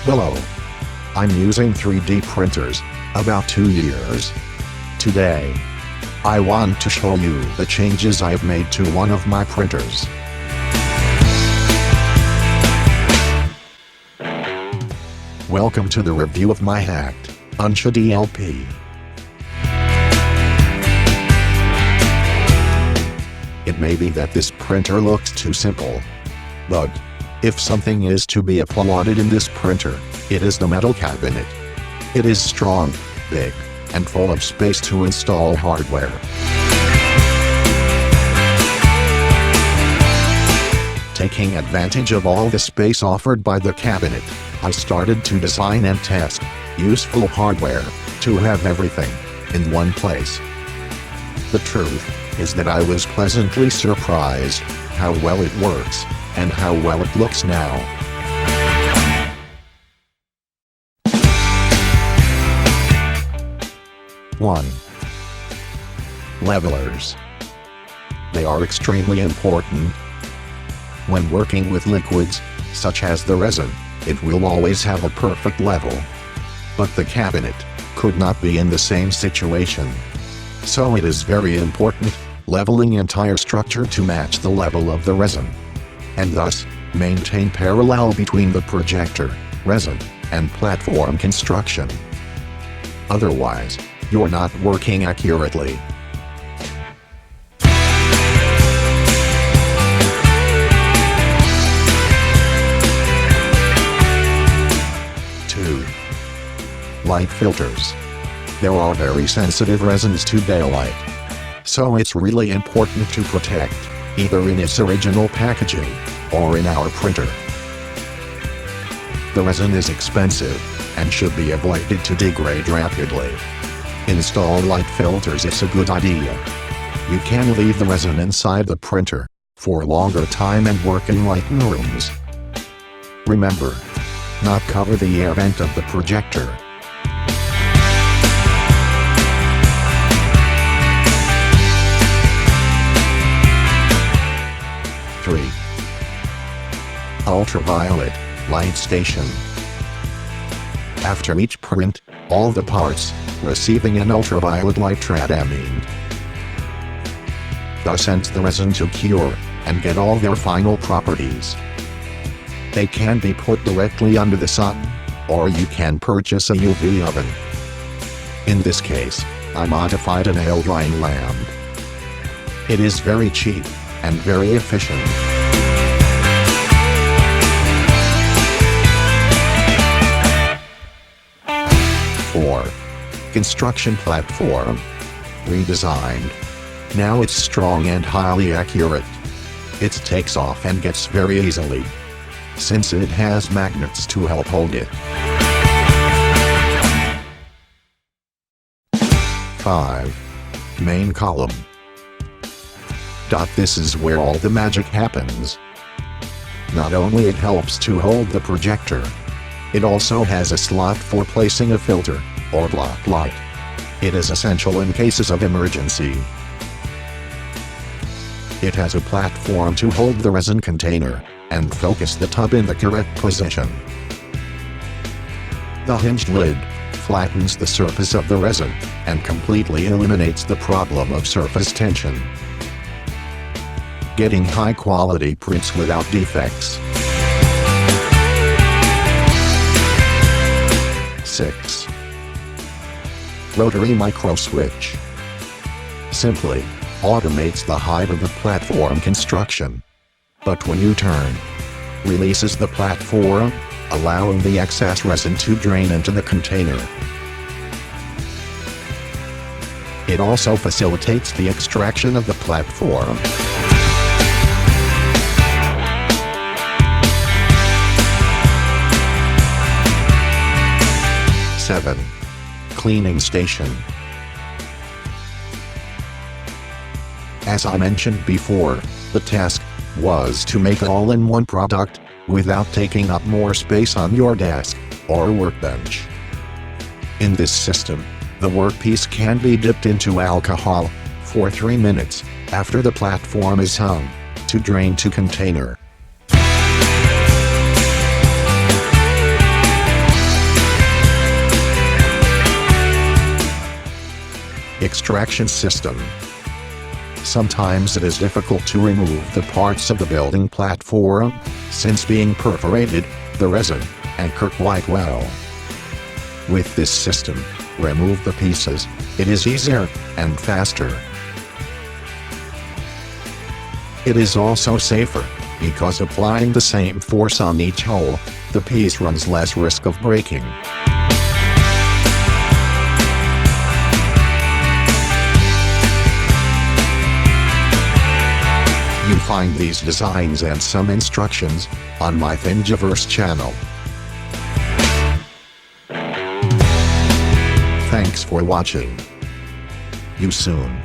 Hello. I'm using 3D printers, about 2 years. Today, I want to show you the changes I've made to one of my printers. Welcome to the review of my hacked Uncia DLP. It may be that this printer looks too simple. But if something is to be applauded in this printer, it is the metal cabinet. It is strong, big, and full of space to install hardware. Taking advantage of all the space offered by the cabinet, I started to design and test useful hardware to have everything in one place. The truth is that I was pleasantly surprised how well it works and how well it looks now. One. Levelers. They are extremely important. When working with liquids, such as the resin, it will always have a perfect level. But the cabinet could not be in the same situation. So it is very important leveling entire structure to match the level of the resin, and thus maintain parallel between the projector, resin, and platform construction. Otherwise, you're not working accurately. Two. Light filters. There are very sensitive resins to daylight. So it's really important to protect, either in its original packaging, or in our printer. The resin is expensive, and should be avoided to degrade rapidly. Install light filters is a good idea. You can leave the resin inside the printer for a longer time and work in lighten rooms. Remember, not cover the air vent of the projector. Three. Ultraviolet light station. After each print, all the parts receiving an ultraviolet light radiated. Thus sends the resin to cure and get all their final properties. They can be put directly under the sun, or you can purchase a UV oven. In this case, I modified an air drying lamp. It is very cheap and very efficient. Four. Construction platform. Redesigned. Now it's strong and highly accurate. It takes off and gets very easily, since it has magnets to help hold it. 5. Main column. This is where all the magic happens. Not only it helps to hold the projector, it also has a slot for placing a filter or block light. It is essential in cases of emergency. It has a platform to hold the resin container and focus the tub in the correct position. The hinged lid flattens the surface of the resin and completely eliminates the problem of surface tension, getting high-quality prints without defects. 6. Rotary Microswitch. Simply automates the height of the platform construction. But when you turn, releases the platform, allowing the excess resin to drain into the container. It also facilitates the extraction of the platform. 7. Cleaning station. As I mentioned before, the task was to make all-in-one product without taking up more space on your desk or workbench. In this system, the workpiece can be dipped into alcohol for 3 minutes after the platform is hung to drain to container. Extraction system. Sometimes it is difficult to remove the parts of the building platform, since being perforated, the resin anchor quite well. With this system, remove the pieces, it is easier and faster. It is also safer, because applying the same force on each hole, the piece runs less risk of breaking. You find these designs and some instructions on my Thingiverse channel. Thanks for watching. You soon.